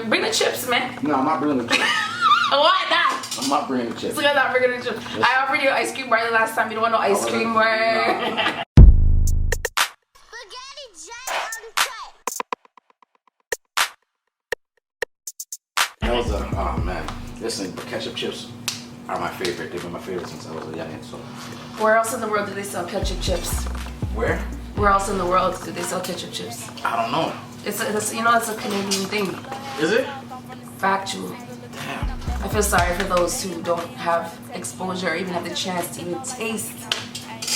Bring the chips, man. No, I'm not bringing the chips. Why not? I'm not bringing the chips. So you're not bringing the chips. I offered you ice cream bar the last time. You don't want no ice cream bar. No. That was oh man. Listen, ketchup chips are my favorite. They've been my favorite since I was a youngin'. So. Where else in the world do they sell ketchup chips? Where? Where else in the world do they sell ketchup chips? I don't know. It's you know, it's a Canadian thing. Is it? Factual. Damn. I feel sorry for those who don't have exposure or even have the chance to even taste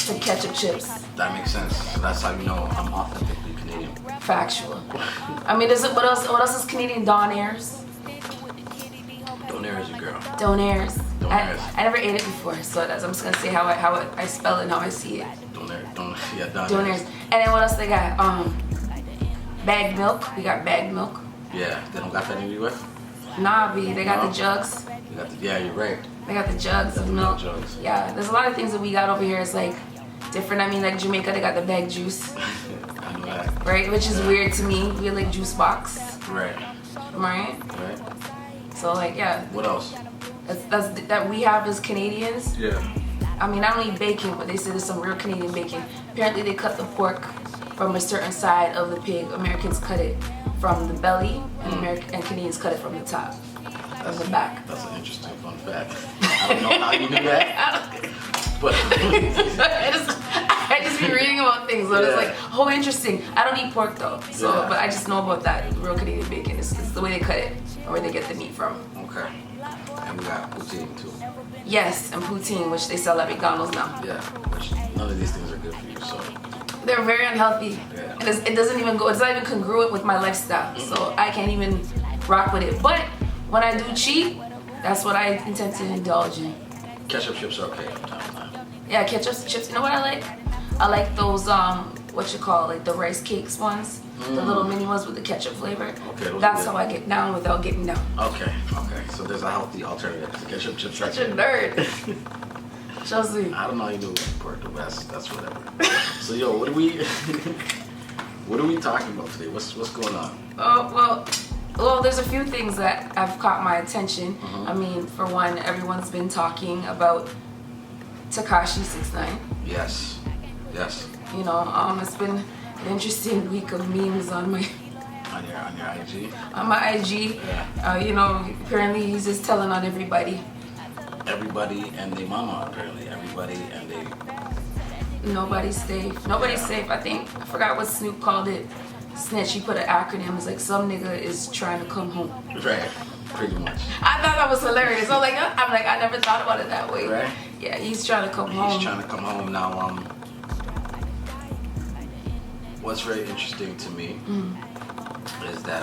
the ketchup chips. That makes sense. So that's how you know I'm authentically Canadian. Factual. I mean, what else is Canadian? Donairs. Donairs, girl. Donairs. Donairs. I never ate it before, so I'm just gonna say how I spell it and how I see it. Donairs. And then what else they got? Bagged milk. We got bagged milk. Yeah, they don't got that in the US? Nah, they got the jugs. Yeah, you're right. They got the jugs of milk. Jugs. Yeah, there's a lot of things that we got over here. It's like different. I mean, like Jamaica, they got the bagged juice. I know that. Right, which is weird to me. We like juice box. Right. Right. So like, yeah. What else? That we have as Canadians. Yeah. I mean, I don't eat bacon, but they say there's some real Canadian bacon. Apparently, they cut the pork from a certain side of the pig. Americans cut it from the belly, and Canadians cut it from the top, from the back. That's an interesting fun fact. I don't know how you knew that, but I just be reading about things, so it's like, oh, interesting. I don't eat pork though, so but I just know about that real Canadian bacon. It's the way they cut it, or where they get the meat from. Okay. And we got poutine too. Yes, and poutine, which they sell at McDonald's now. Yeah, which none of these things are good for you, so. They're very unhealthy. Yeah. And it doesn't even go, it's not even congruent with my lifestyle. So I can't even rock with it. But when I do cheat, that's what I intend to indulge in. Ketchup chips are okay from time to time. Yeah, ketchup chips. You know what I like? I like those, like the rice cakes ones. The little mini ones with the ketchup flavor. Okay, that's how I get down without getting down. Okay. So there's a healthy alternative to ketchup chips. Such a nerd. Chelsea. I don't know how you knew pork, but that's whatever. So yo, what are we talking about today? What's going on? Oh well, there's a few things that have caught my attention. I mean, for one, everyone's been talking about Tekashi 6ix9ine. Yes. You know, it's been an interesting week of memes on my on your IG. On my IG. Yeah. You know, apparently he's just telling on everybody. Everybody and their mama, apparently. Everybody and they. Nobody's safe. Nobody's safe. I forgot what Snoop called it. Snitch. He put an acronym. It's like some nigga is trying to come home. Right. Pretty much. I thought that was hilarious. I'm like, I never thought about it that way. Right. Yeah, he's trying to come home. He's trying to come home now. What's very interesting to me is that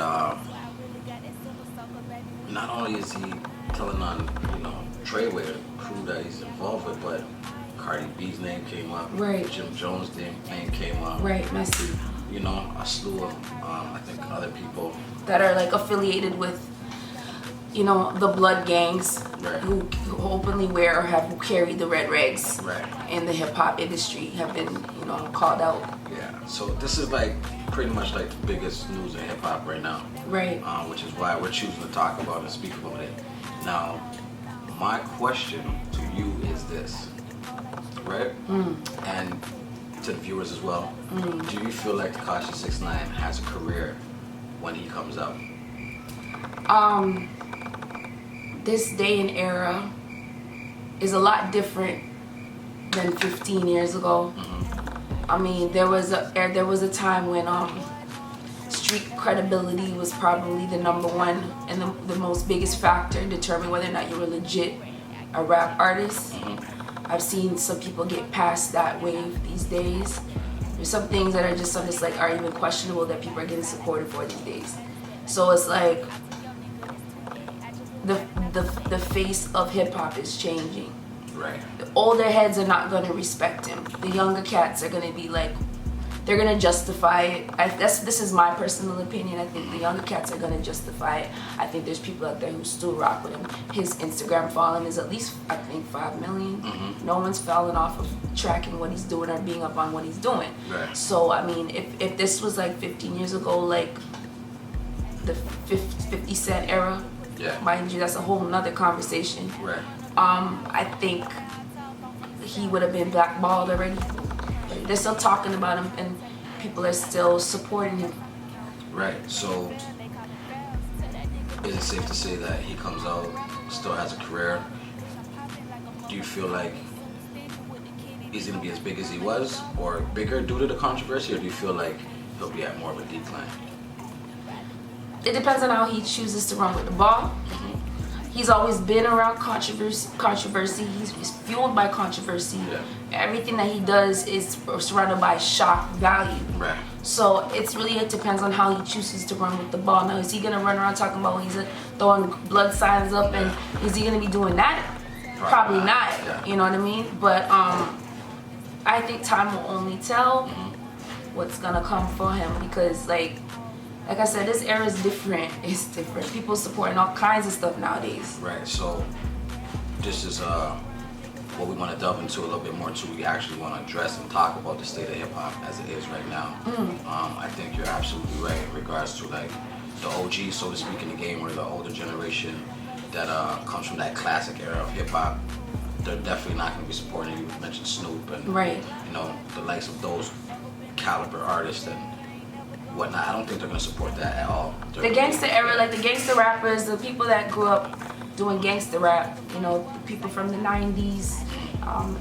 not only is he telling on Treyway, the crew that he's involved with, but Cardi B's name came up. Right. Jim Jones' name came up. Right, messy. You know, a slew of I think other people that are like affiliated with, you know, the blood gangs who openly wear or who carry the red rags in the hip hop industry have been, you know, called out. Yeah. So this is like pretty much like the biggest news in hip hop right now. Right. Which is why we're choosing to talk about and speak about it. Now, my question to you is this, right? And to the viewers as well. Do you feel like Tekashi 6ix9ine has a career when he comes out? This day and era is a lot different than 15 years ago. I mean, there was a time when street credibility was probably the number one and the most biggest factor in determining whether or not you were legit a rap artist. I've seen some people get past that wave these days. There's some things that are just are even questionable that people are getting supported for these days. So it's like the face of hip hop is changing. Right. The older heads are not gonna respect him. The younger cats are gonna be like, they're gonna justify it. This is my personal opinion. I think the younger cats are gonna justify it. I think there's people out there who still rock with him. His Instagram following is at least, I think, 5 million. No one's falling off of tracking what he's doing or being up on what he's doing. Right. So I mean, if this was like 15 years ago, like the 50 Cent era. Yeah. Mind you, that's a whole nother conversation. Right. I think he would have been blackballed already. They're still talking about him, and people are still supporting him. Right. So, is it safe to say that he comes out, still has a career? Do you feel like he's going to be as big as he was, or bigger due to the controversy, or do you feel like he'll be at more of a decline? It depends on how he chooses to run with the ball. He's always been around controversy. He's fueled by controversy. Yeah. Everything that he does is surrounded by shock value. Right. So it depends on how he chooses to run with the ball. Now, is he gonna run around talking about when he's throwing blood signs up, and is he gonna be doing that? Probably not. Yeah. You know what I mean? But I think time will only tell what's gonna come for him, because like I said, this era is different. It's different. People supporting all kinds of stuff nowadays. Right. So this is what we want to delve into a little bit more too. We actually want to address and talk about the state of hip hop as it is right now. I think you're absolutely right in regards to like the OG, so to speak, in the game, or the older generation that comes from that classic era of hip hop. They're definitely not going to be supporting. You mentioned Snoop and you know, the likes of those caliber artists and whatnot. I don't think they're going to support that at all. The gangster era, like the gangster rappers, the people that grew up doing gangster rap, you know, the people from the 90s,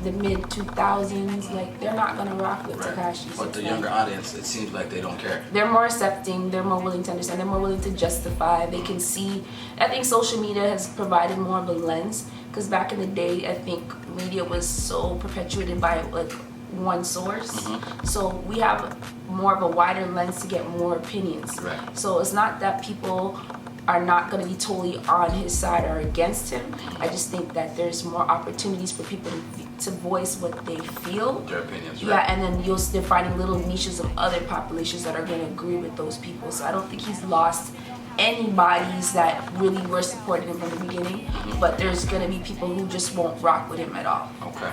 the mid 2000s, like they're not going to rock with Tekashi. But the younger audience, it seems like they don't care. They're more accepting, they're more willing to understand, they're more willing to justify, they can see. I think social media has provided more of a lens, because back in the day, I think media was so perpetuated by like one source. So we have more of a wider lens to get more opinions. Right. So it's not that people are not going to be totally on his side or against him. I just think that there's more opportunities for people to voice what they feel. Their opinions, right? Yeah, and then they're finding little niches of other populations that are going to agree with those people. So I don't think he's lost anybody's that really were supporting him from the beginning, but there's going to be people who just won't rock with him at all. Okay.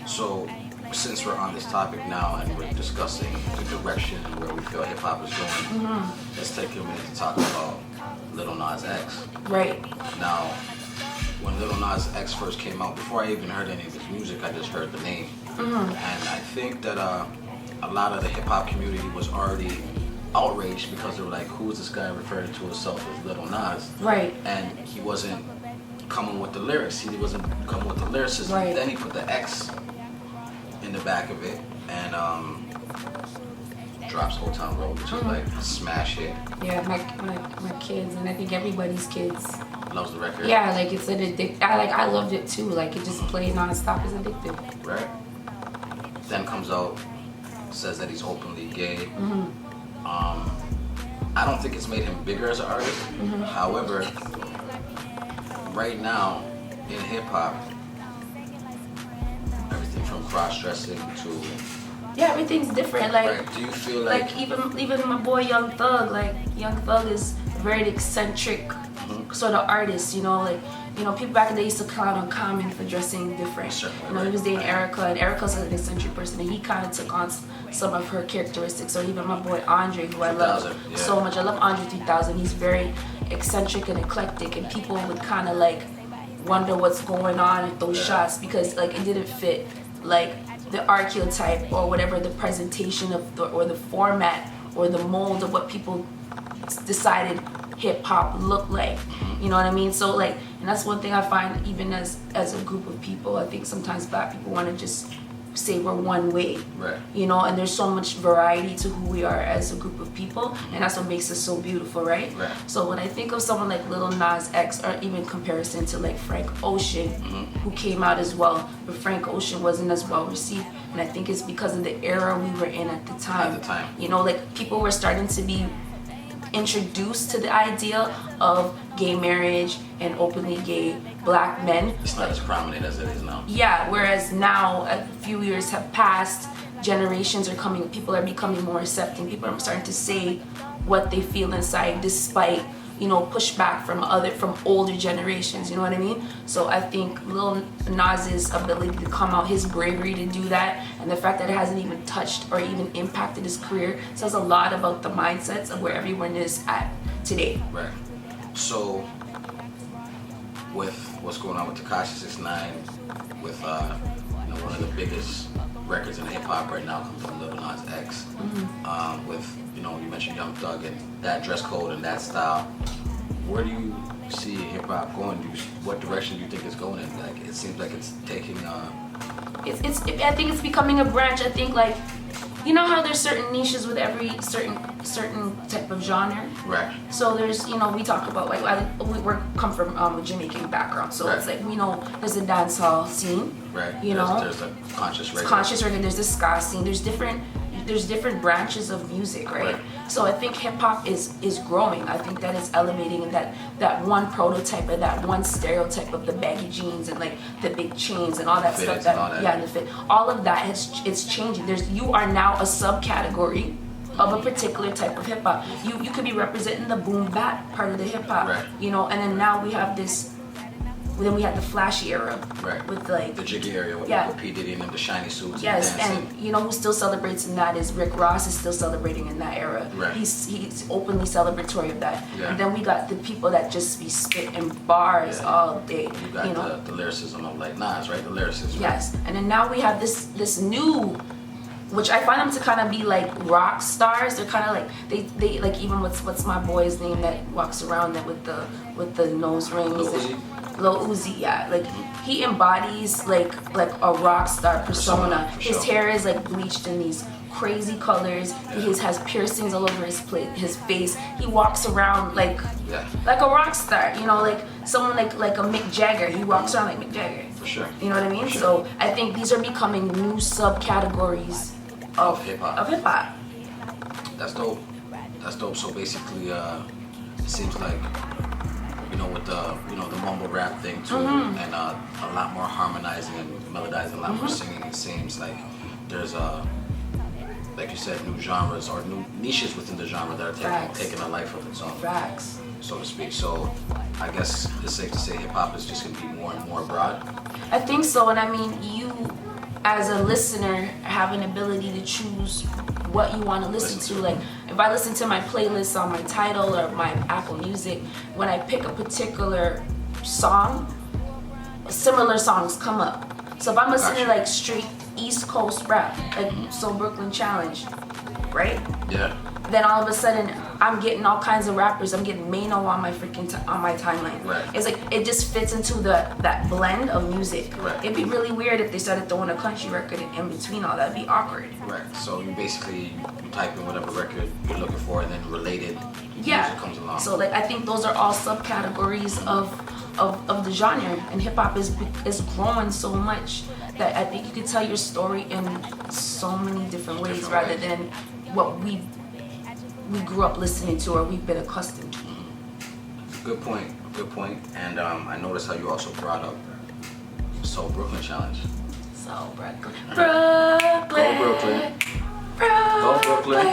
So since we're on this topic now and we're discussing the direction and where we feel hip hop is going, let's take a minute to talk about Lil Nas X. Right. Now, when Lil Nas X first came out, before I even heard any of his music, I just heard the name. And I think that a lot of the hip hop community was already outraged because they were like, who is this guy referring to himself as Lil Nas? Right. And he wasn't coming with the lyrics. He wasn't coming with the lyricism. Right. Then he put the X in the back of it and drops Old Town Road, which is like a smash hit. Yeah, my kids, and I think everybody's kids Loves the record. Yeah, like it's an addict. I loved it too. Like it just played nonstop. It's addictive. Right. Then comes out, says that he's openly gay. I don't think it's made him bigger as an artist. However, right now in hip hop, everything from cross-dressing to everything's different. Like, right. Do you feel like even my boy Young Thug, like Young Thug is a very eccentric sort of artist, you know, like, you know, people back in the day used to clown on Common for dressing different. You know, he was dating Erica, and Erica's an eccentric person, and he kind of took on some of her characteristics. Or even my boy Andre, who I love so much. I love Andre 3000. He's very eccentric and eclectic, and people would kind of like wonder what's going on with those shots, because like it didn't fit like the archetype or whatever the presentation of or the format or the mold of what people decided hip hop looked like. You know what I mean? So like, and that's one thing I find even as a group of people. I think sometimes black people want to just say we're one way, right? You know, and there's so much variety to who we are as a group of people, and that's what makes us so beautiful, right? So when I think of someone like Lil Nas X, or even comparison to like Frank Ocean, who came out as well, but Frank Ocean wasn't as well received, and I think it's because of the era we were in at the time. You know, like people were starting to be introduced to the idea of gay marriage and openly gay black men. It's not as prominent as it is now. Yeah, whereas now a few years have passed, generations are coming, people are becoming more accepting, people are starting to say what they feel inside despite pushback from older generations. You know what I mean? So I think Lil Nas's ability to come out, his bravery to do that, and the fact that it hasn't even touched or even impacted his career says a lot about the mindsets of where everyone is at today. Right. So with what's going on with Tekashi 6ix9ine, with one of the biggest records in hip hop right now comes from Lil Nas X. With you mentioned Young Thug and that dress code and that style. Where do you see hip hop going? What direction do you think it's going in? Like, it seems like it's taking. I think it's becoming a branch. I think, like, you know how there's certain niches with every certain type of genre. Right. So there's we talk about, like, we come from a Jamaican background, so it's like there's a dancehall scene. Right. There's a conscious reggae. There's the ska scene. There's different branches of music, right? So I think hip hop is growing. I think that it's elevating, and that one prototype and that one stereotype of the baggy jeans and like the big chains and all that stuff. And the fit. All of that it's changing. You are now a subcategory of a particular type of hip hop. You could be representing the boom bap part of the hip hop, and then now we have this. Then we had the flashy era, with like the jiggy area with P Diddy and the shiny suits. Yes, and who still celebrates in that is Rick Ross is still celebrating in that era. Right. He's openly celebratory of that. Yeah. And then we got the people that just be spitting bars all day. You got the lyricism of like Nas, right? The lyricists. Yes, and then now we have this new, which I find them to kind of be like rock stars. They're kind of like they like, even what's my boy's name that walks around that with the nose rings. Lil Uzi, like he embodies like a rock star persona. His hair is like bleached in these crazy colors. He has piercings all over his face. He walks around like a rock star. Like someone like a Mick Jagger. He walks around like Mick Jagger. For sure. You know what I mean? So I think these are becoming new subcategories of hip hop. That's dope. So basically, it seems like, with the mumble rap thing too, and a lot more harmonizing and melodizing, a lot more singing. It seems like there's like you said, new genres or new niches within the genre that are taking a life of its own, so to speak. So I guess it's safe to say hip hop is just gonna be more and more broad. I think so, and I mean, you as a listener have an ability to choose what you want to listen to. Like, if I listen to my playlist on my Tidal or my Apple Music, when I pick a particular song, similar songs come up. So if I'm listening to like straight East Coast rap, like So Brooklyn Challenge, right? Yeah. Then all of a sudden I'm getting all kinds of rappers. I'm getting Mano on my on my timeline. Right. It's like it just fits into that blend of music. Right. It'd be really weird if they started throwing a country record in between all that. It'd be awkward. Right. So you basically you type in whatever record you're looking for, and then related music comes along. So like I think those are all subcategories of the genre, and hip hop is growing so much that I think you could tell your story in so many different ways rather than what we grew up listening to or we've been accustomed to. Good point. And I noticed how you also brought up So Brooklyn Challenge. So Brooklyn. Go Brooklyn. Go Brooklyn.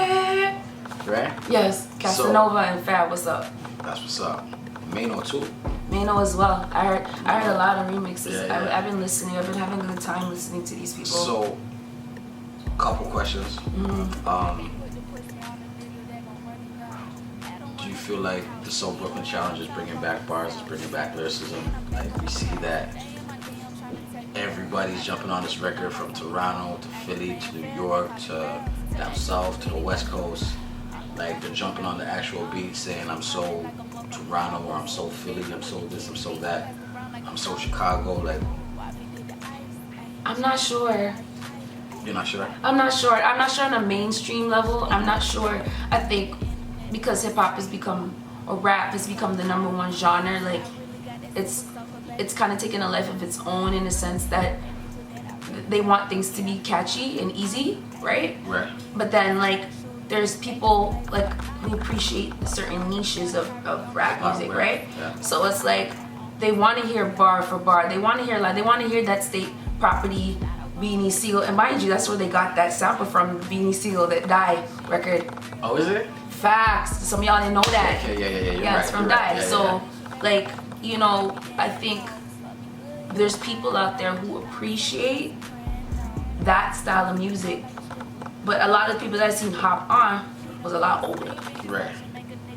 Right? Yes. Casanova and Fab, what's up? That's what's up. Mano too. Mano as well. I heard a lot of remixes. Yeah. I've been listening. I've been having a good time listening to these people. So, couple questions. Do you feel like the So Brooklyn Challenge is bringing back bars, is bringing back lyricism? Like, we see that everybody's jumping on this record, from Toronto to Philly to New York to down south to the West Coast. Like, they're jumping on the actual beat saying, I'm so Toronto, or I'm so Philly, I'm so this, I'm so that, I'm so Chicago. Like, I'm not sure. You're not sure? I'm not sure. I'm not sure on a mainstream level. I'm not sure. I think because hip hop has become, or rap has become the #1 genre, like it's kind of taken a life of its own in the sense that they want things to be catchy and easy, right? Right. But then like there's people like who appreciate certain niches of rap music, right? Yeah. So it's like they want to hear bar for bar. They want to hear that State Property, Beanie Siegel, and mind you, that's where they got that sample from, Beanie Siegel, that Die record. Oh, is it? Facts. Some of y'all didn't know that. Okay, yeah. You're yeah, right, it's from you're that. right. So, like, you know, I think there's people out there who appreciate that style of music, but a lot of people that I seen hop on was a lot older. Right.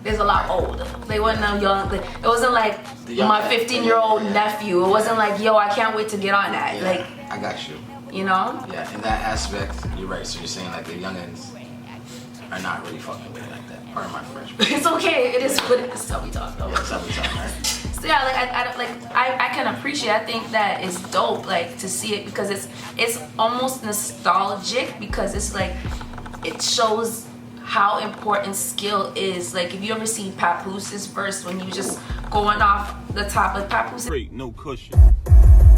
There's a lot older. They wasn't no young. It wasn't like my 15-year-old nephew. It wasn't like, yo, I can't wait to get on that. Yeah, like, I got you. You know? Yeah, in that aspect, you're right. So you're saying like the youngins are not really fucking with it like that. Pardon my French. It's okay. It is what it is. How we talk about. Yeah, that's how we talk, right? So yeah, like I can appreciate. I think that is dope. Like to see it because it's almost nostalgic because it's like it shows how important skill is. Like if you ever seen Papoose' verse when you just going off the top of Papoose. Straight, no cushion.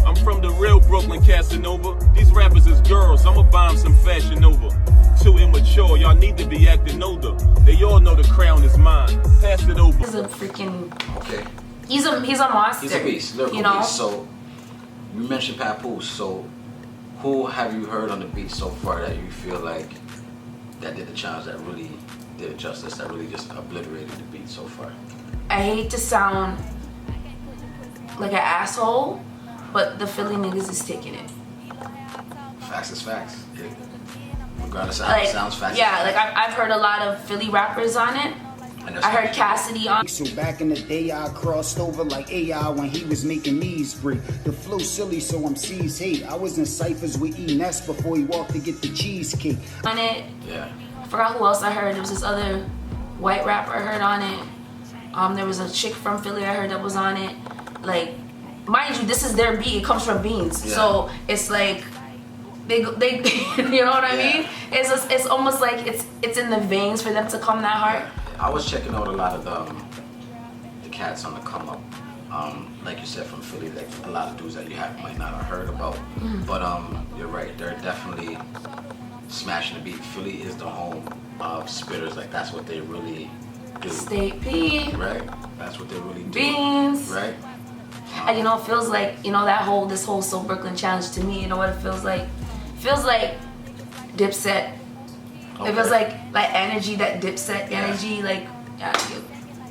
I'm from the real Brooklyn Casanova. These rappers is girls, I'ma buy them some Fashion Nova. Too immature, y'all need to be acting older. They all know the crown is mine. Pass it over. He's a freaking Okay. He's a monster. He's a beast, lyrical you know? beast. So you mentioned Papoose. So who have you heard on the beat so far that you feel like that did the challenge, that really did it justice, that really just obliterated the beat so far? I hate to sound like an asshole, but the Philly niggas is taking it. Facts is facts. Regardless of how it sounds, facts. Yeah, like I've heard a lot of Philly rappers on it. I heard Cassidy on. So back in the day, I crossed over like AI when he was making these break. The flow silly, so MCs hate. I was in ciphers with E-Ness before he walked to get the cheesecake. On it. Yeah. I forgot who else I heard. There was this other white rapper I heard on it. There was a chick from Philly I heard that was on it. Like, mind you, this is their beat. It comes from Beans, so it's like they you know what I mean? It's almost like it's in the veins for them to come that hard. Yeah. I was checking out a lot of the cats on the come up. Like you said, from Philly, like a lot of dudes that you might not have heard about. But you're right, they're definitely smashing the beat. Philly is the home of spitters. Like that's what they really do. State P. Right? That's what they really do. Beans. Right? And you know, it feels like, you know, this whole So Brooklyn challenge to me, you know what it feels like? It feels like Dipset. Okay. It feels like energy, that Dipset energy, like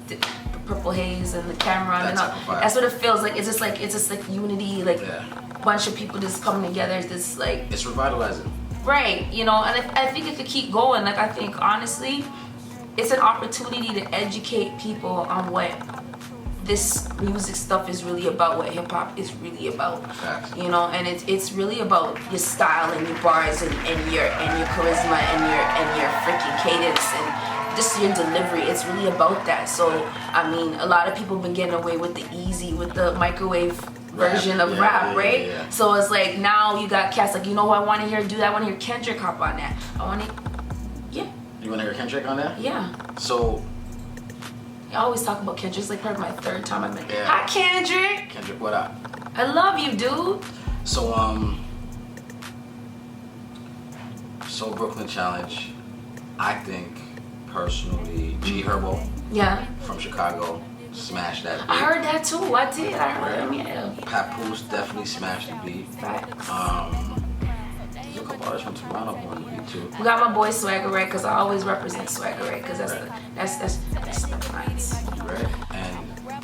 the purple haze and the camera and all. That's what it feels like. It's just like unity, like a bunch of people just coming together. It's this like it's revitalizing. Right, you know, and I think it could keep going. Like I think honestly, it's an opportunity to educate people on what this music stuff is really about, what hip hop is really about. You know, and it's really about your style and your bars and your charisma and your freaking cadence and just your delivery. It's really about that. So I mean, a lot of people been getting away with the easy, with the microwave version of rap, right? Yeah. So it's like now you got cats like, you know who I want to hear do that? I want to hear Kendrick hop on that. I want to, You want to hear Kendrick on that? Yeah. So I always talk about Kendrick. It's like probably my third time I met. Hi, Kendrick. Kendrick, what up? I love you, dude. So So Brooklyn Challenge, I think personally, G Herbo. Yeah. From Chicago, smashed that beat. I heard that too. I did. I heard him. Yeah. Papoose definitely smashed the beat. Facts. There's a couple artists from Toronto on the beat too. We got my boy Swagger Ray, because I always represent Swagger Ray, because that's nice. Right. And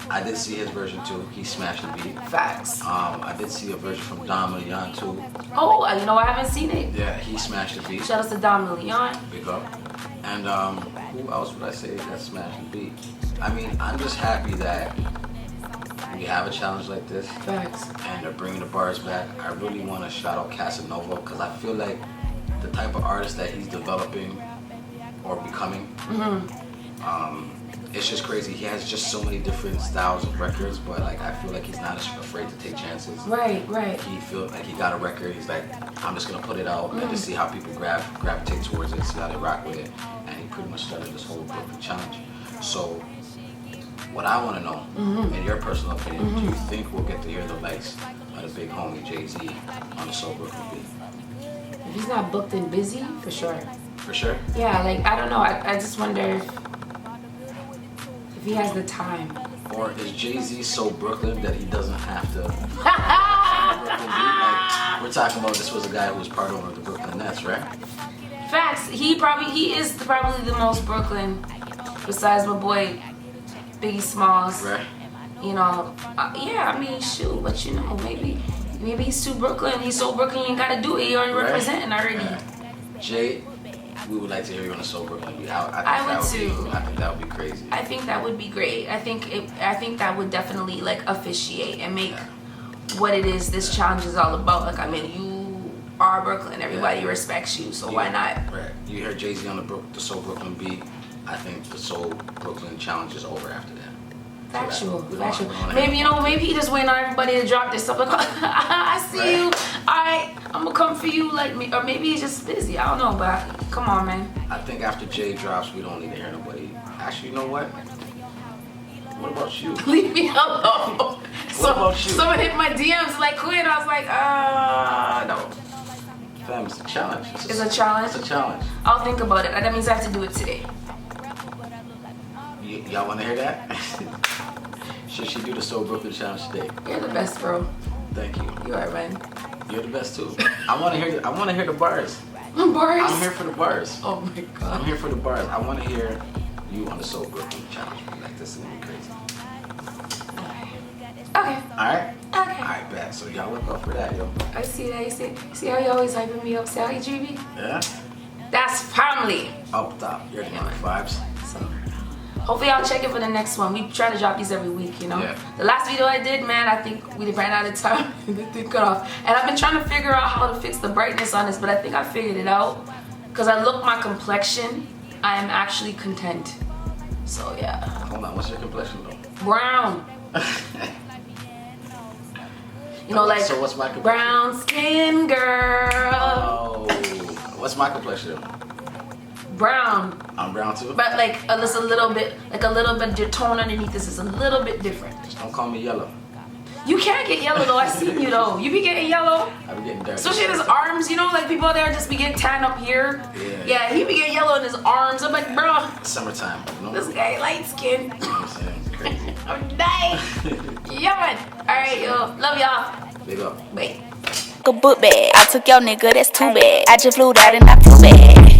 I did see his version too. He smashed the beat. Facts. I did see a version from Dom Leon too. Oh, you know, I haven't seen it. Yeah, he smashed the beat. Shout out to Dom Leon. Big up. And who else would I say that smashed the beat? I mean, I'm just happy that we have a challenge like this. Facts. And they're bringing the bars back. I really want to shout out Casanova, because I feel like the type of artist that he's developing or becoming, it's just crazy. He has just so many different styles of records, but like I feel like he's not afraid to take chances. Right. He feels like he got a record. He's like, I'm just gonna put it out and just see how people gravitate towards it, see how they rock with it. And he pretty much started this whole Brooklyn challenge. So what I want to know, in your personal opinion, do you think we'll get to hear the likes of the big homie Jay-Z on the So Brooklyn beat? If he's not booked and busy, for sure. For sure? Yeah, like I don't know. I just wonder if he has the time. Or is Jay-Z so Brooklyn that he doesn't have to? Like, we're talking about this was a guy who was part owner of the Brooklyn Nets, right? Facts. He is probably the most Brooklyn besides my boy Biggie Smalls. Right. You know, yeah, I mean, shoot, but you know, maybe he's too Brooklyn. He's so Brooklyn, you ain't gotta do it. He already representing already. Jay, we would like to hear you on the Soul Brooklyn beat. I would too. I think that would be crazy. I think that would be great. I think that would definitely like officiate and make what it is this challenge is all about. Like, I mean, you are Brooklyn. Everybody respects you, so why not? Right. You heard Jay-Z on the Soul Brooklyn beat. I think the Soul Brooklyn challenge is over after that. Factual. Maybe, you know, maybe he just waiting on everybody to drop this stuff. Like, I see you. I'm gonna come for you. Like me, or maybe he's just busy. I don't know, but come on, man. I think after Jay drops, we don't need to hear nobody. Actually, you know what? What about you? Leave me alone. What about you? Someone hit my DMs like Quinn. I was like, no. Fam, it's a challenge. It's a challenge? It's a challenge. I'll think about it. That means I have to do it today. Y'all want to hear that? Should she do the Soul Brooklyn challenge today? You're the best, bro. Thank you. You are, man. You're the best too. I want to hear the bars. Bars? I'm here for the bars. Oh my god. I'm here for the bars. I want to hear you on the Soul Brooklyn challenge. Like, this is gonna be crazy. Okay. Alright? Okay. Alright, bet. So y'all look out for that, yo. I see that. See how you always hyping me up? See how you treat me? Yeah? That's family. Up top. You're getting vibes. So, hopefully y'all check it for the next one. We try to drop these every week, you know? Yeah. The last video I did, man, I think we ran out of time. The thing cut off. And I've been trying to figure out how to fix the brightness on this, but I think I figured it out. Because I look my complexion, I am actually content. So, yeah. Hold on, what's your complexion though? Brown. You know, like, so what's my complexion? brown skin girl. Oh, what's my complexion? Brown. I'm brown too? But like just a little bit, your tone underneath this is a little bit different. Just don't call me yellow. You can't get yellow though, I seen you though. You be getting yellow. I be getting dark. Especially in his arms, you know, like people out there just be getting tan up here. Yeah, he be getting yellow in his arms. I'm like, bro. Summertime, you know? This guy light skin. You know what I'm saying? Crazy. I'm dying. Yeah, man. Alright, yo. Love y'all. Big up. Bye. A book bag. I took your nigga, that's too bad. I just flew out and I flew back.